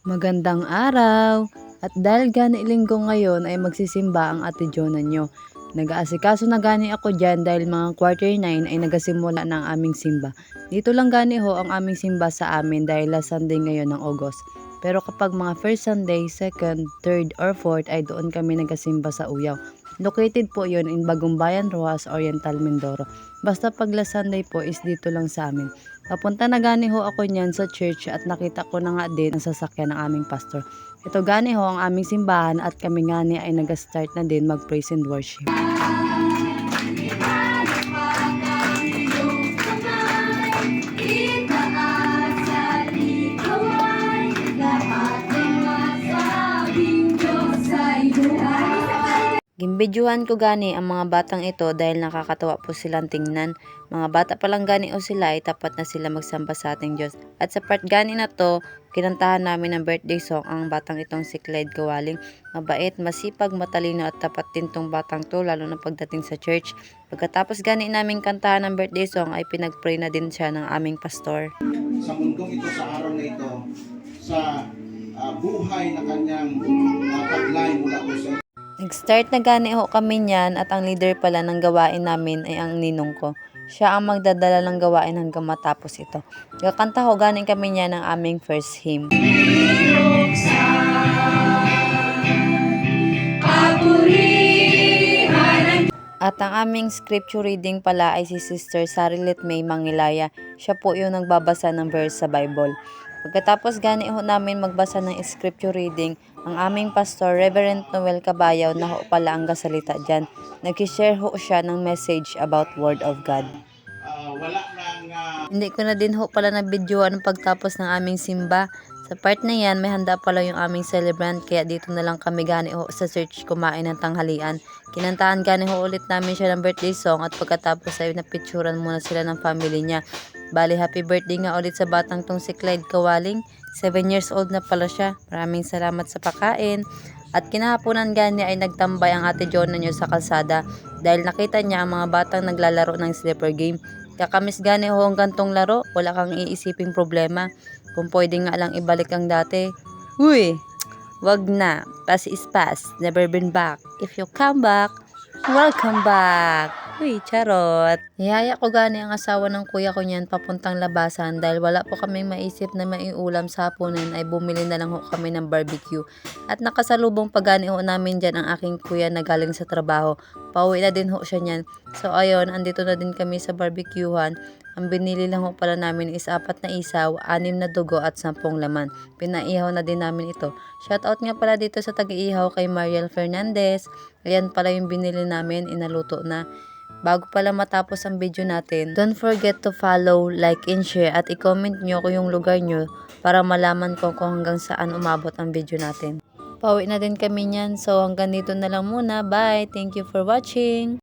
Magandang araw! At dahil gani linggo ngayon ay magsisimba ang ate Jonah nyo. Nag-aasikaso na gani ako dyan dahil mga quarter 9 ay nagasimula na ang aming simba. Dito lang gani ho ang aming simba sa amin dahil last Sunday ngayon ng August. Pero kapag mga first Sunday, second, third, or fourth ay doon kami nagasimba sa Uyaw. Located po yon in Bagumbayan, Rojas, Oriental, Mindoro. Basta pag last Sunday po is dito lang sa amin. Papunta na gani ho ako niyan sa church at nakita ko na nga din ang sasakyan ng aming pastor. Ito gani ho ang aming simbahan at kami gani ay nag-start na din mag-praise and worship. Gimbidyohan ko gani ang mga batang ito dahil nakakatawa po silang tingnan. Mga bata pa lang gani o sila ay tapat na sila magsamba sa ating Diyos. At sa part gani na to, kinantahan namin ng birthday song ang batang itong si Clyde Gawaling. Mabait, masipag, matalino at tapat din tong batang to lalo na pagdating sa church. Pagkatapos gani namin kantahan ng birthday song ay pinag-pray na din siya ng aming pastor. Sa mundong ito, sa araw na ito, sa buhay na kanyang taglay mula po sa Nag-start na gani ho kami niyan at ang leader pala ng gawain namin ay ang ninong ko. Siya ang magdadala ng gawain hanggang matapos ito. Kakanta ho gani kami niyan ng aming first hymn. At ang aming scripture reading pala ay si Sister Sarilet May Mangilaya. Siya po yung nagbabasa ng verse sa Bible. Pagkatapos gani ho namin magbasa ng scripture reading, ang aming pastor, Reverend Noel Cabayaw, na ho pala ang gasalita dyan. Nag-share ho siya ng message about Word of God. wala nang Hindi ko na din ho pala na videoan pagtapos ng aming simba. Sa part na yan, may handa pala yung aming celebrant kaya dito na lang kami gani ho sa church kumain ng tanghalian. Kinantahan gani ho ulit namin siya ng birthday song at pagkatapos ay napicturan muna sila ng family niya. Bali, happy birthday nga ulit sa batang tong si Clyde Kawaling. 7 years old na pala siya. Maraming salamat sa pakain. At kinahaponan gani ay nagtambay ang ate Jonah nyo sa kalsada dahil nakita niya ang mga batang naglalaro ng slipper game. Kakamis gani ho ang gantong laro, wala kang iisiping problema. Kung pwede nga lang ibalik ang dati. Uy, wag na. Pass is pass, never been back. If you come back, welcome back. Uy, charot. Ihaya ko gani ang asawa ng kuya ko niyan papuntang labasan dahil wala po kaming maisip na maiulam sa hapunan ay bumili na lang ho kami ng barbecue. At nakasalubong pa gani ho namin dyan ang aking kuya na galing sa trabaho. Pauwi na din ho siya niyan. So ayun, andito na din kami sa barbecuehan. Ang binili lang ho pala namin is 4 na isaw, 6 na dugo at 10 laman. Pinaihaw na din namin ito. Shoutout nga pala dito sa tag-iihaw kay Mariel Fernandez. Ayan pala yung binili namin, inaluto na. Bago pala matapos ang video natin, don't forget to follow, like, and share at i-comment nyo kung yung lugar nyo para malaman ko kung hanggang saan umabot ang video natin. Pauwi na din kami niyan. So hanggang dito na lang muna. Bye! Thank you for watching!